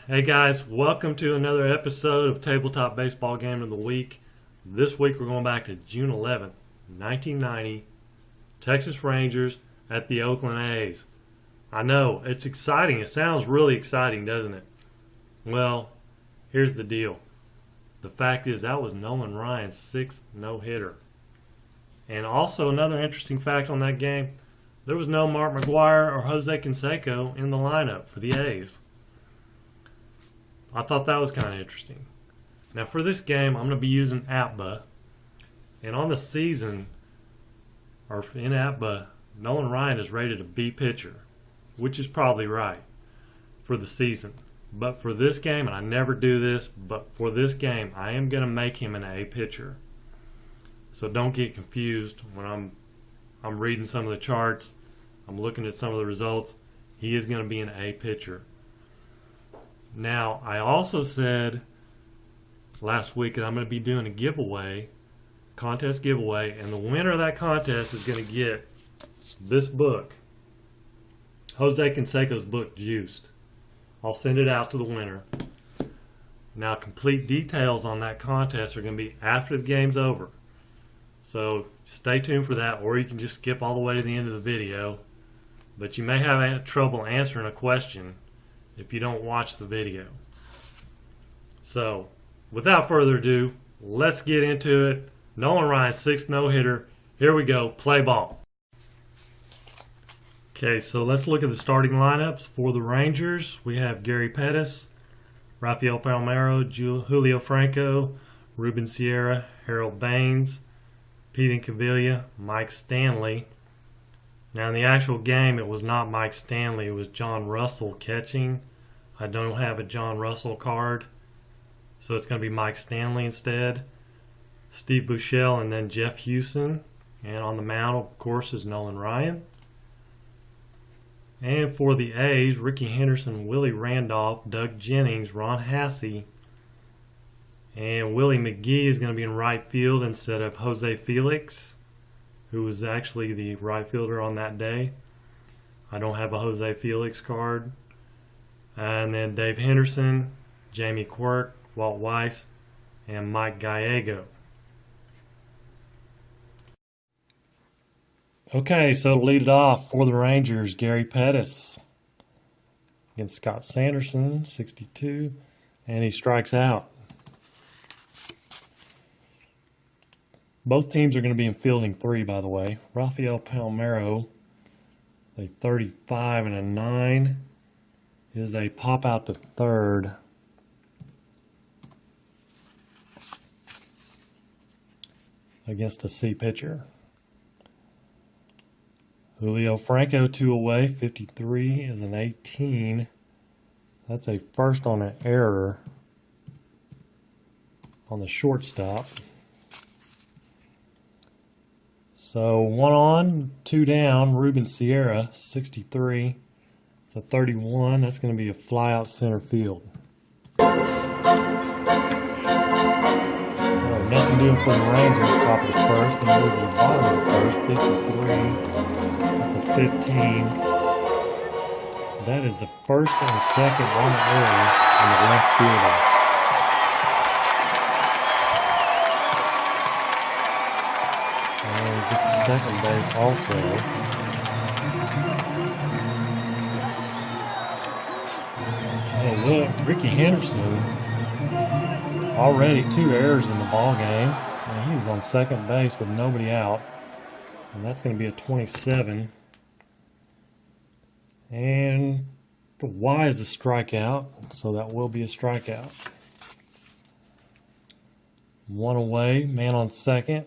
Hey guys, welcome to another episode of Tabletop Baseball Game of the Week. This week we're going back to June 11th, 1990, Texas Rangers at the Oakland A's. I know, it's exciting. It sounds really exciting, doesn't it? Well, here's the deal. The fact is that was Nolan Ryan's sixth no-hitter. And also another interesting fact on that game, there was no Mark McGwire or Jose Canseco in the lineup for the A's. I thought that was kind of interesting. Now for this game, I'm going to be using Apba. And on the season, or in Apba, Nolan Ryan is rated a B pitcher, which is probably right for the season. But for this game, and I never do this, but for this game, I am going to make him an A pitcher. So don't get confused when I'm reading some of the charts, I'm looking at some of the results. He is going to be an A pitcher. Now, I also said last week that I'm going to be doing a giveaway, contest giveaway, and the winner of that contest is going to get this book, Jose Canseco's book, Juiced. I'll send it out to the winner. Now, complete details on that contest are going to be after the game's over. So stay tuned for that, or you can just skip all the way to the end of the video. But you may have trouble answering a question if you don't watch the video. So, without further ado, let's get into it. Nolan Ryan's sixth no-hitter. Here we go. Play ball. Okay, so let's look at the starting lineups for the Rangers. We have Gary Pettis, Rafael Palmeiro, Julio Franco, Ruben Sierra, Harold Baines, Pete Incaviglia, Mike Stanley. Now in the actual game, it was not Mike Stanley, it was John Russell catching. I don't have a John Russell card, so it's going to be Mike Stanley instead. Steve Buechele and then Jeff Houston. And on the mound, of course, is Nolan Ryan. And for the A's, Ricky Henderson, Willie Randolph, Doug Jennings, Ron Hassey, and Willie McGee is going to be in right field instead of Jose Felix, who was actually the right fielder on that day. I don't have a Jose Felix card. And then Dave Henderson, Jamie Quirk, Walt Weiss, and Mike Gallego. Okay, so to lead it off for the Rangers, Gary Pettis against Scott Sanderson, 62, and he strikes out. Both teams are going to be in fielding three, by the way. Rafael Palmeiro, a 35 and a 9, is a pop out to third. Against a C pitcher. Julio Franco, 2 away, 53 is an 18. That's a first on an error on the shortstop. So 1 on, 2 down, Ruben Sierra, 63. It's a 31. That's going to be a fly out center field. So nothing doing for the Rangers, top of the first. We move to the bottom of the first, 53. That's a 15. That is the first and second on the error on the left fielder. Gets second base also. So look, Ricky Henderson, already 2 errors in the ball game. And he's on second base with nobody out. And that's going to be a 27. And Y is a strikeout, so that will be a strikeout. 1 away, man on second.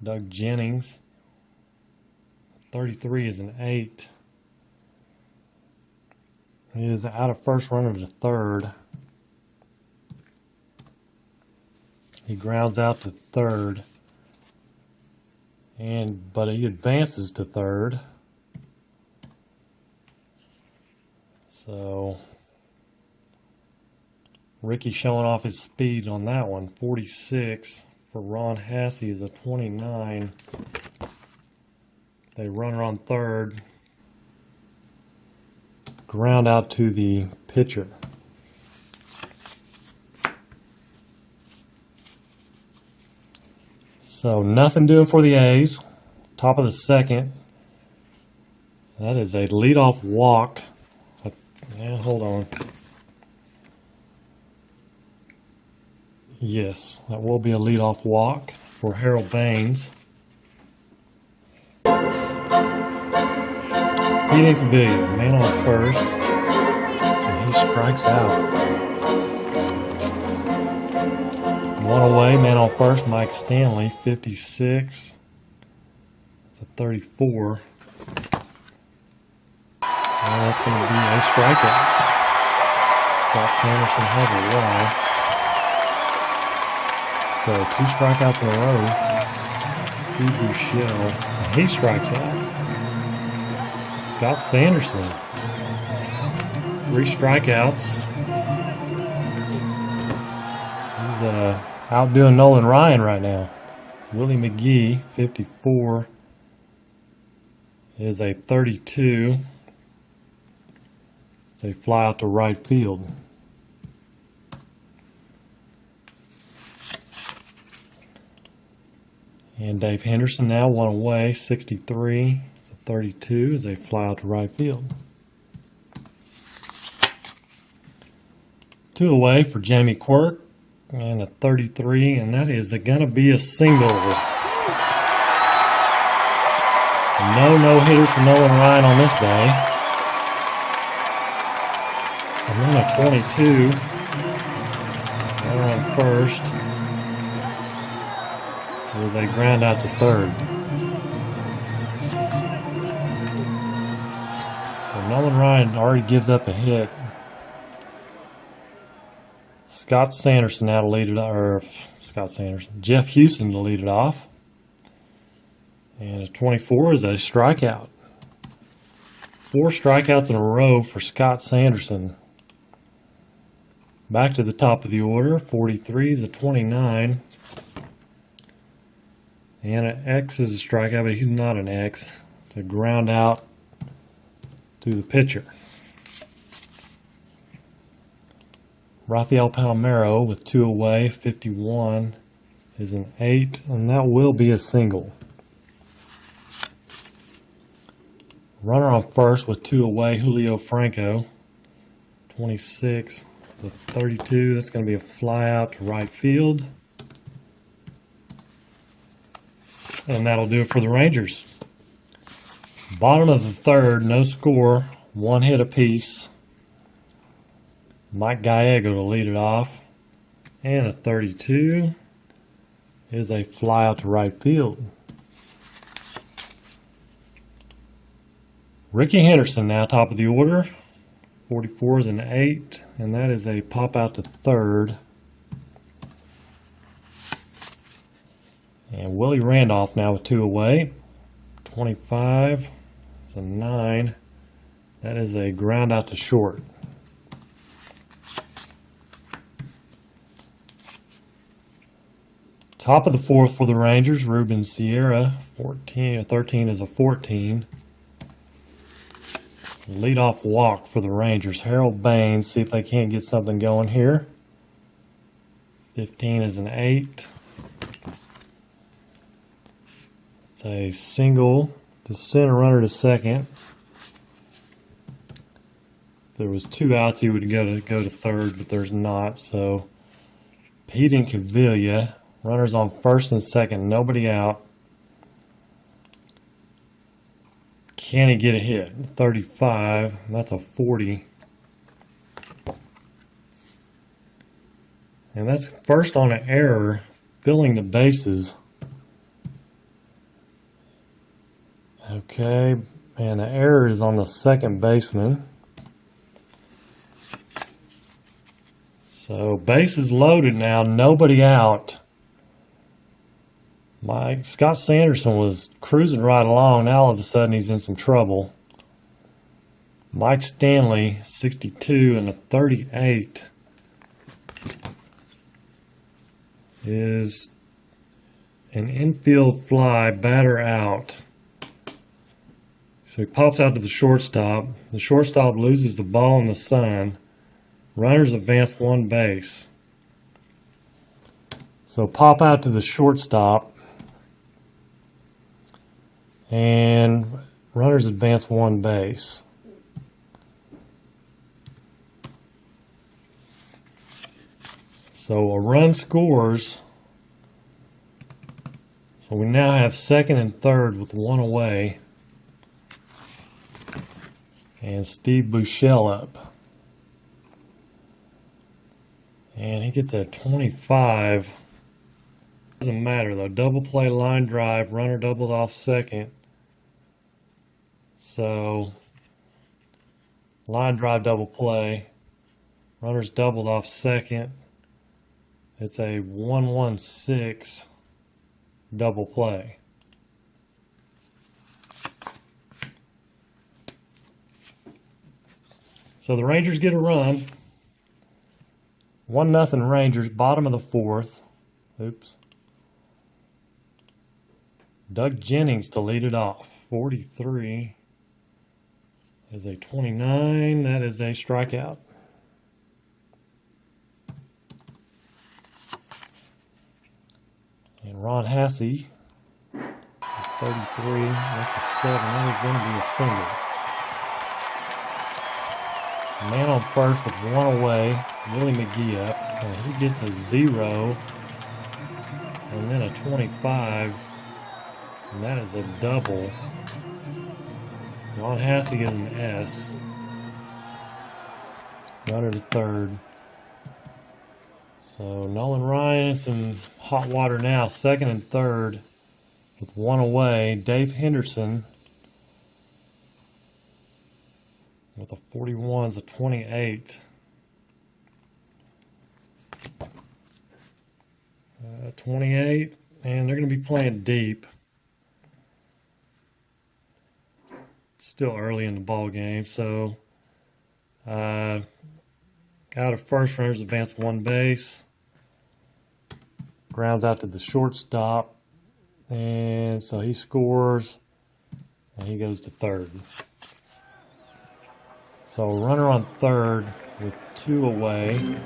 Doug Jennings, 33 is an 8. He is out of first, runner to third. He grounds out to third, but he advances to third. So Ricky showing off his speed on that one, 46. For Ron Hassey is a 29. They runner on third. Ground out to the pitcher. So nothing doing for the A's. Top of the second. That is a leadoff walk. Yeah, hold on. Yes, that will be a leadoff walk for Harold Baines. He didn't convey, man on first, and he strikes out. One away, man on first, Mike Stanley, 56. It's a 34. And that's going to be a strikeout. Scott Sanderson has a walk. So 2 strikeouts in a row. Steve Buechele, and he strikes out. Scott Sanderson, 3 strikeouts. He's outdoing Nolan Ryan right now. Willie McGee, 54, is a 32. They fly out to right field. And Dave Henderson now 1 away, 63. It's a 32 as they fly out to right field. 2 away for Jamie Quirk and a 33, and that is going to be a single. No-hitter for Nolan Ryan on this day. And then a 22. Runner on first. As they ground out to third. So Nolan Ryan already gives up a hit. Scott Sanderson now to lead it off, or Scott Sanderson, Jeff Houston to lead it off. And a 24 is a strikeout. 4 strikeouts in a row for Scott Sanderson. Back to the top of the order, 43 is a 29. And an X is a strikeout, but he's not an X. It's a ground out to the pitcher. Rafael Palmeiro with 2 away, 51 is an 8, and that will be a single. Runner on first with 2 away, Julio Franco, 26, the 32. That's going to be a fly out to right field. And that'll do it for the Rangers. Bottom of the third, no score, 1 hit apiece. Mike Gallego to lead it off. And a 32 is a fly out to right field. Ricky Henderson now top of the order. 44 is an 8, and that is a pop out to third. And Willie Randolph now with 2 away. 25 is a 9. That is a ground out to short. Top of the fourth for the Rangers, Ruben Sierra, 13 is a 14. Leadoff walk for the Rangers. Harold Baines, see if they can't get something going here. 15 is an 8. It's a single to center, runner to second. If there was 2 outs, he would go to third, but there's not. So Pete and Cavilla, runners on first and second, nobody out. Can he get a hit? 35, that's a 40. And that's first on an error, filling the bases. Okay, and the error is on the second baseman. So bases loaded now, nobody out. Scott Sanderson was cruising right along. Now all of a sudden he's in some trouble. Mike Stanley, 62 and a 38, is an infield fly, batter out. So he pops out to the shortstop. The shortstop loses the ball in the sun. Runners advance 1 base. So pop out to the shortstop. And runners advance one base. So a run scores. So we now have second and third with one away. And Steve Buechele up. And he gets a 25. Doesn't matter though. Double play, line drive, runner doubled off second. So line drive, double play. Runner's doubled off second. It's a 1-1-6 double play. So the Rangers get a run. 1-0 Rangers, bottom of the fourth. Oops. Doug Jennings to lead it off. 43 is a 29. That is a strikeout. And Ron Hasse, 33, that's a 7. That is going to be a single. Man on first with one away, Willie McGee up, and he gets a 0, and then a 25, and that is a double. Ron Hasse gets an S. Runner to third. So Nolan Ryan in some hot water now, second and third with one away. Dave Henderson with a 41 is a 28. 28, and they're going to be playing deep. It's still early in the ball game, so out of first, runners advance one base. Grounds out to the shortstop, and so he scores, and he goes to third. So runner on third with two away.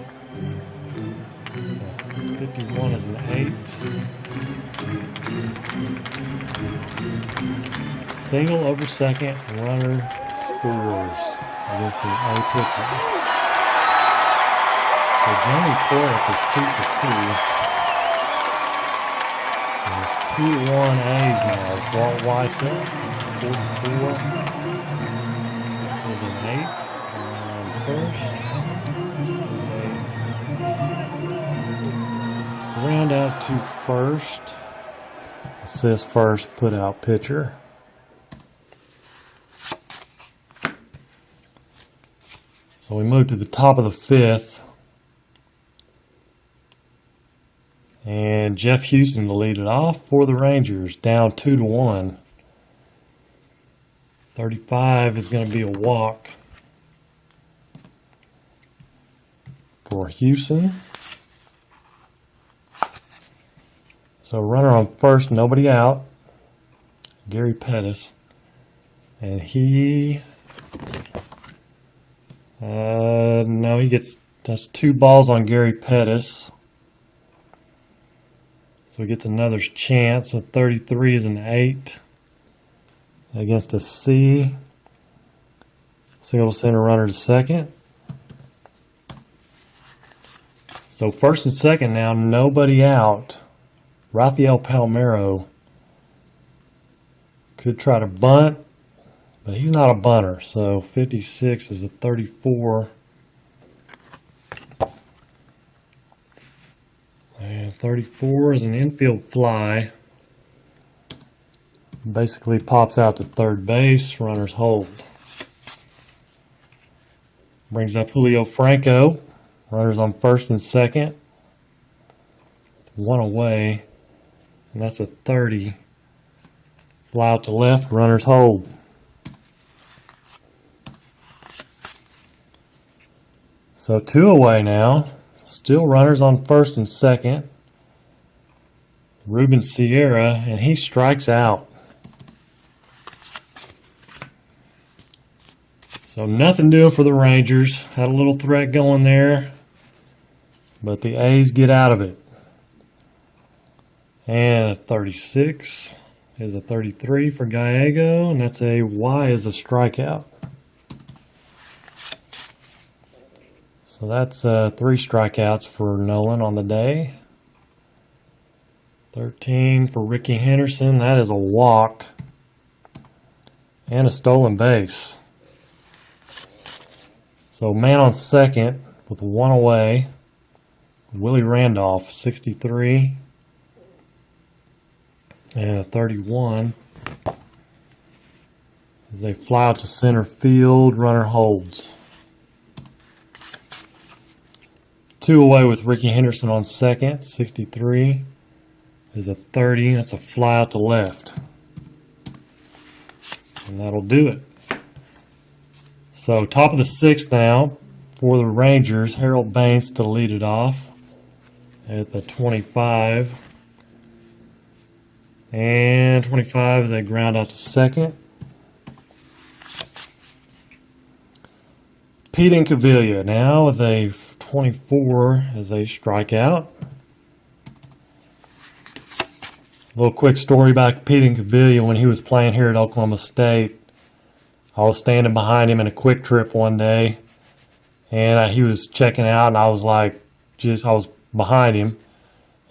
51 is an 8. Single over second, runner scores against the A pitcher. So Jamie Thorpe is 2 for 2. And it's 2-1 A's now. Walt Weissel, 44, is an 8. And first is a ground out to first. Assist first, put out pitcher. So we move to the top of the fifth. And Jeff Houston to lead it off for the Rangers, down 2-1. 35 is going to be a walk for Houston. So runner on first, nobody out. Gary Pettis. And he... no, he that's 2 balls on Gary Pettis. So he gets another chance. A 33 is an 8 against a C. Single center runner to second. So first and second now, nobody out. Rafael Palmeiro could try to bunt, but he's not a bunter. So 56 is a 34. And 34 is an infield fly. Basically pops out to third base. Runners hold. Brings up Julio Franco. Runners on first and second. One away. And that's a 30. Fly out to left. Runners hold. So 2 away now. Still runners on first and second. Ruben Sierra, and he strikes out. So nothing doing for the Rangers. Had a little threat going there, but the A's get out of it. And a 36 is a 33 for Gallego, and that's a Y is a strikeout. So that's 3 strikeouts for Nolan on the day. 13 for Ricky Henderson, that is a walk and a stolen base. So man on second with 1 away, Willie Randolph, 63 and a 31. As they fly out to center field, runner holds. 2 away with Ricky Henderson on second, 63 is a 30. That's a fly out to left. And that'll do it. So top of the 6th now for the Rangers, Harold Baines to lead it off at the 25. And 25 is a ground out to second. Pete Incaviglia now with a 24 as a strikeout. A little quick story about Pete Incaviglia when he was playing here at Oklahoma State. I was standing behind him in a quick trip one day, and he was checking out, and I was like, I was behind him,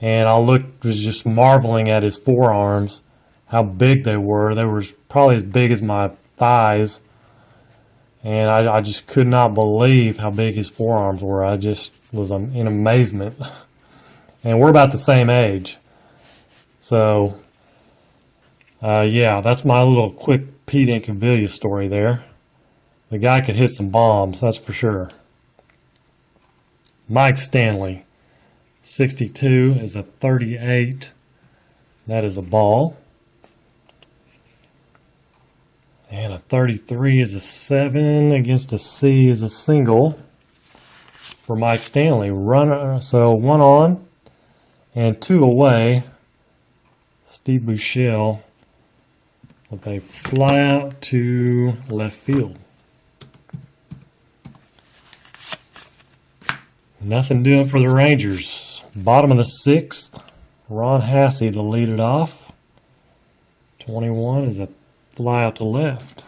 and I was just marveling at his forearms, how big they were. They were probably as big as my thighs, and I just could not believe how big his forearms were. I just was in amazement. And we're about the same age. So, yeah, that's my little quick Pete Incaviglia story there. The guy could hit some bombs, that's for sure. Mike Stanley, 62 is a 38. That is a ball. And a 33 is a 7 against a C is a single for Mike Stanley. Runner, so 1 on and 2 away. Steve Buechele with a fly out to left field. Nothing doing for the Rangers. Bottom of the 6th, Ron Hasse to lead it off. 21 is a fly out to left.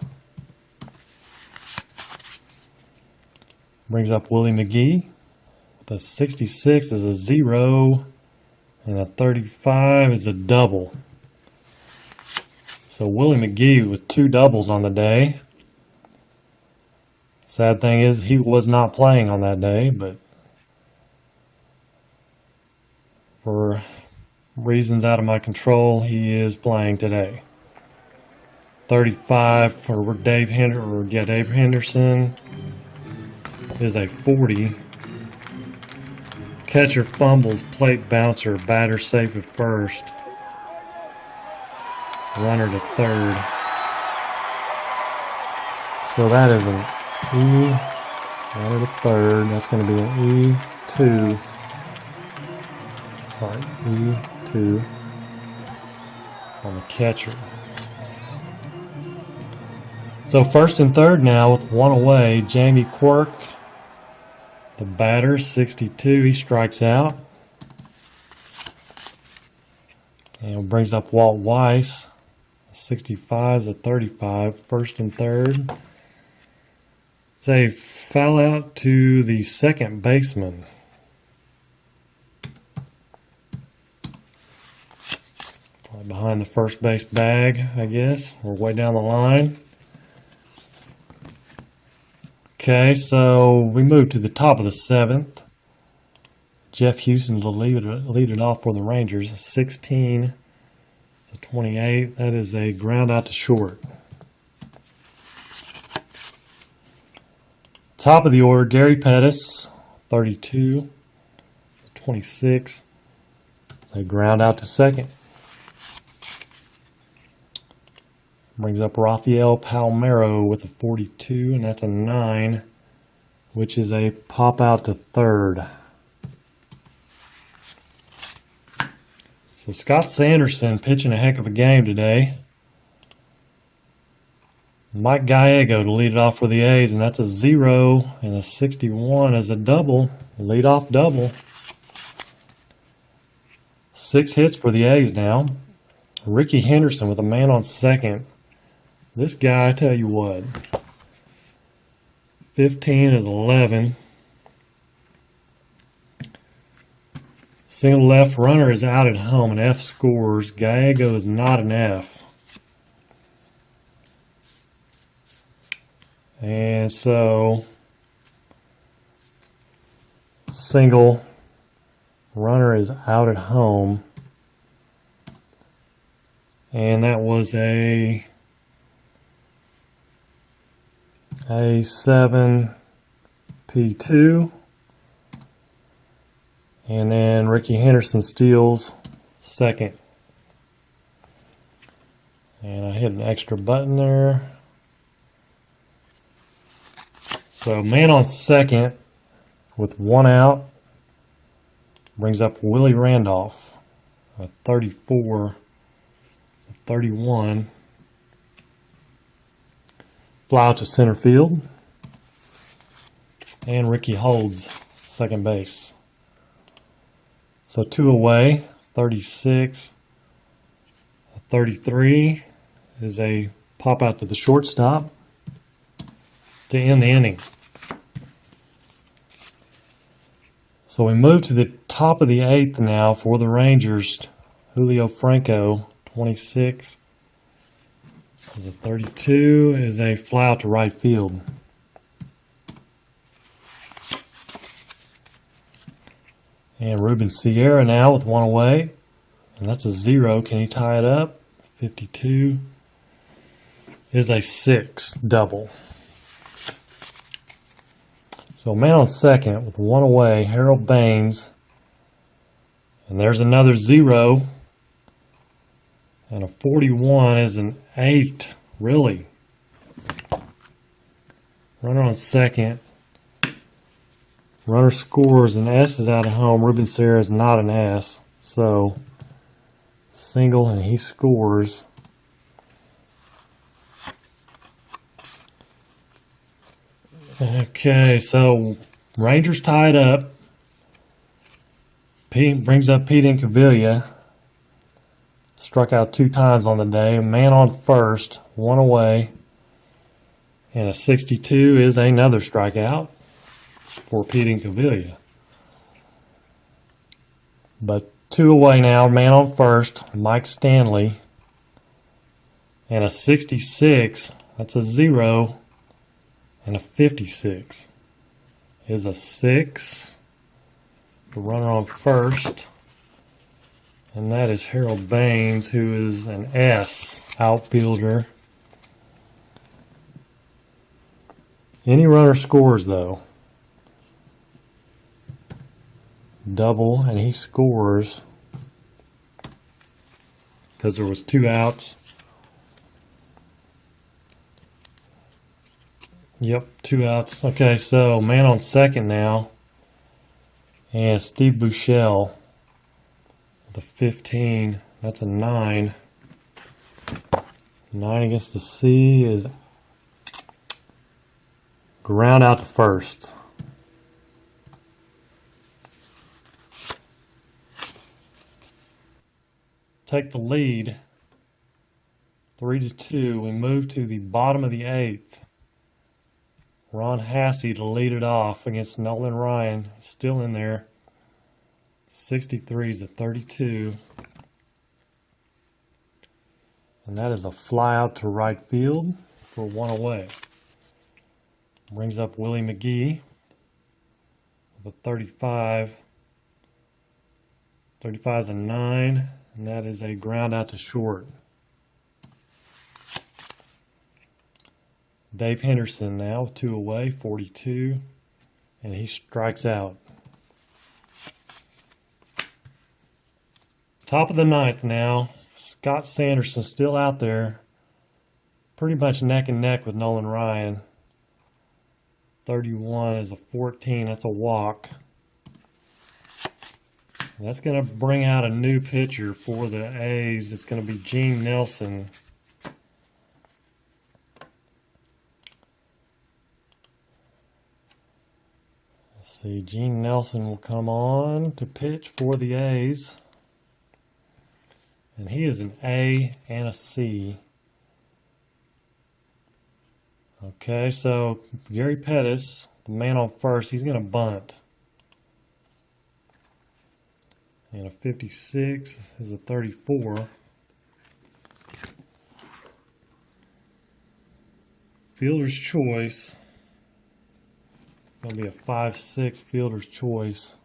Brings up Willie McGee. The 66 is a 0, and a 35 is a double. So Willie McGee with 2 doubles on the day. Sad thing is he was not playing on that day, but for reasons out of my control, he is playing today. 35 for Dave Henderson is a 40. Catcher fumbles, plate bouncer, batter safe at first. Runner to third. So that is an E. Runner to third. That's going to be an E2. Sorry, E2 on the catcher. So first and third now with 1 away. Jamie Quirk, the batter, 62. He strikes out. And brings up Walt Weiss. 65 is a 35. First and third. It's a foul out to the second baseman. Probably behind the first base bag, I guess. We're way down the line. Okay, so we move to the top of the 7th. Jeff Houston to lead it off for the Rangers. 16 to 28. That is a ground out to short. Top of the order, Gary Pettis, 32 to 26. A ground out to second. Brings up Rafael Palmeiro with a 42, and that's a 9, which is a pop out to third. So Scott Sanderson pitching a heck of a game today. Mike Gallego to lead it off for the A's, and that's a 0, and a 61 as a double, leadoff double. 6 hits for the A's now. Ricky Henderson with a man on second. This guy, I tell you what, 15 is 11. Single left runner is out at home, and F scores. Gallego is not an F. And so, single runner is out at home. And that was a 7 P2. And then Ricky Henderson steals second. And I hit an extra button there. So man on second with one out brings up Willie Randolph, a 34, 31. Fly out to center field. And Ricky holds second base. So 2 away, 36, 33 is a pop out to the shortstop to end the inning. So we move to the top of the 8th now for the Rangers. Julio Franco, 26, is a 32, is a fly out to right field. And Ruben Sierra now with one away. And that's a 0. Can he tie it up? 52 is a 6 double. So man on second with one away, Harold Baines. And there's another 0. And a 41 is an 8. Really? Runner on second. Runner scores, and S is out of home. Ruben Sierra is not an S. So, single, and he scores. Okay, so Rangers tied up. Pete brings up Pete Incaviglia. Struck out 2 times on the day. Man on first, one away. And a 62 is another strikeout for Pete Incaviglia. But 2 away now, man on first, Mike Stanley. And a 66, that's a 0. And a 56 is a 6. The runner on first. And that is Harold Baines, who is an S outfielder. Any runner scores, though. Double, and he scores because there was 2 outs. Yep, 2 outs. Okay, so man on second now. And Steve Buechele, the 15. That's a 9. 9 against the C is ground out to first. Take the lead, 3-2. We move to the bottom of the 8th. Ron Hassey to lead it off against Nolan Ryan, still in there. 63 is a 32. And that is a fly out to right field for one away. Brings up Willie McGee with a 35. 35 is a 9. And that is a ground out to short. Dave Henderson now with 2 away, 42. And he strikes out. Top of the 9th now. Scott Sanderson still out there. Pretty much neck and neck with Nolan Ryan. 31 is a 14. That's a walk. That's going to bring out a new pitcher for the A's. It's going to be Gene Nelson. Let's see, Gene Nelson will come on to pitch for the A's. And he is an A and a C. Okay, so Gary Pettis, the man on first, he's going to bunt. And a 56 is a 34. Fielder's choice. It's going to be a 5-6 fielder's choice.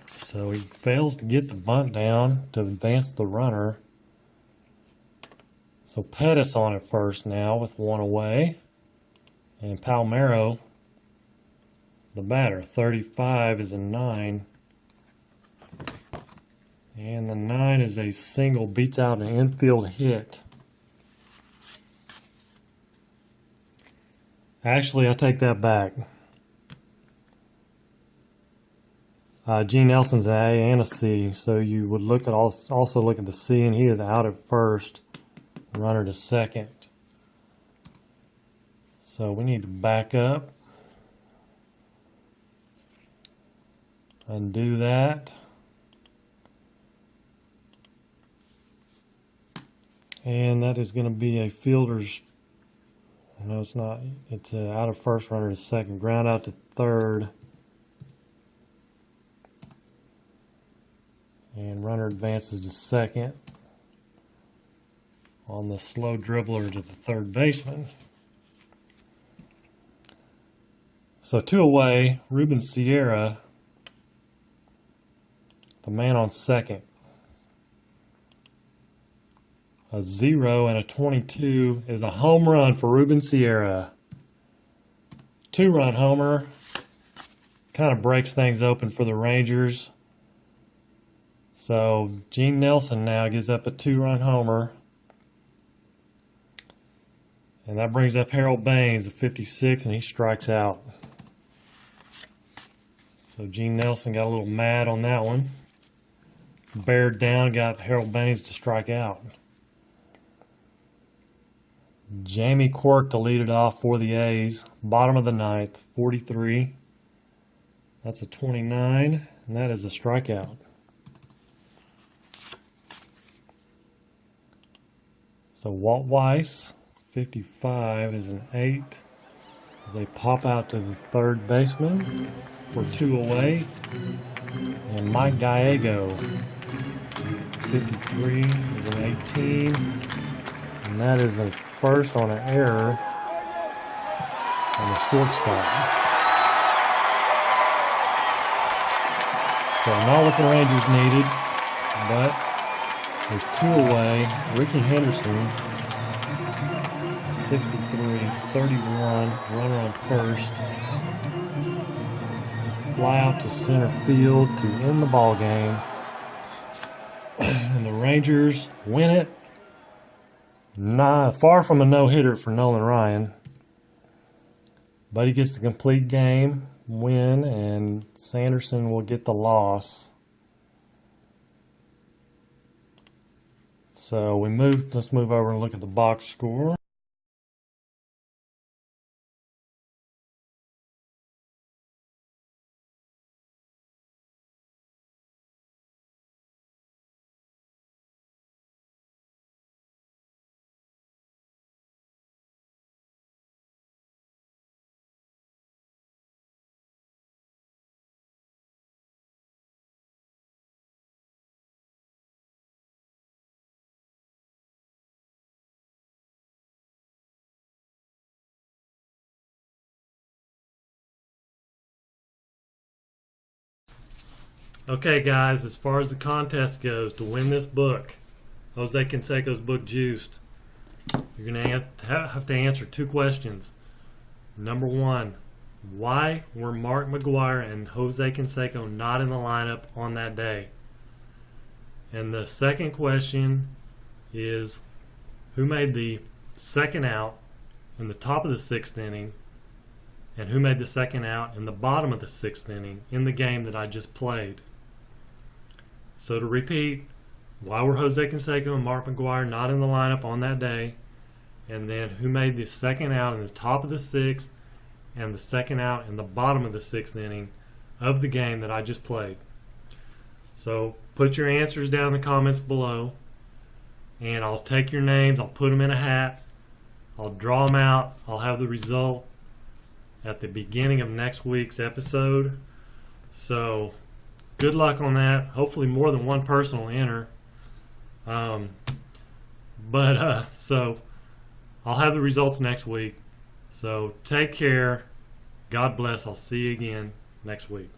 So he fails to get the bunt down to advance the runner. So Pettis on it first now with one away. And Palmero, the batter. 35 is a 9. And the 9 is a single, beats out an infield hit. Actually, I take that back. Gene Nelson's an A and a C, so you would look at also look at the C, and he is out at first, runner to second. So we need to back up, undo that, and that is going to be a fielder's. No, it's not. It's out of first, runner to second, ground out to third. And runner advances to second on the slow dribbler to the third baseman. So 2 away, Ruben Sierra, the man on second. A 0 and a 22 is a home run for Ruben Sierra. 2-run homer. Kind of breaks things open for the Rangers. So Gene Nelson now gives up a 2-run homer. And that brings up Harold Baines, a 56, and he strikes out. So Gene Nelson got a little mad on that one. Bared down, got Harold Baines to strike out. Jamie Quirk to lead it off for the A's. Bottom of the ninth, 43. That's a 29, and that is a strikeout. So Walt Weiss, 55, is an 8. As they pop out to the third baseman for 2 away. And Mike Gallego, 53, is an 18. And that is a first on an error on the shortstop. So not what the Rangers needed, but there's 2 away. Ricky Henderson, 63, 31, runner on first. Fly out to center field to end the ball game. And the Rangers win it. Far from a no-hitter for Nolan Ryan. But he gets the complete game win, and Sanderson will get the loss. So let's move over and look at the box score. Okay, guys, as far as the contest goes, to win this book, Jose Canseco's book, Juiced, you're going to have to answer 2 questions. Number 1, why were Mark McGwire and Jose Canseco not in the lineup on that day? And the second question is, who made the second out in the top of the 6th inning, and who made the second out in the bottom of the 6th inning in the game that I just played? So to repeat, why were Jose Canseco and Mark McGwire not in the lineup on that day? And then who made the second out in the top of the 6th and the second out in the bottom of the 6th inning of the game that I just played. So put your answers down in the comments below, and I'll take your names, I'll put them in a hat, I'll draw them out, I'll have the result at the beginning of next week's episode. So good luck on that. Hopefully more than one person will enter. So I'll have the results next week. So take care. God bless. I'll see you again next week.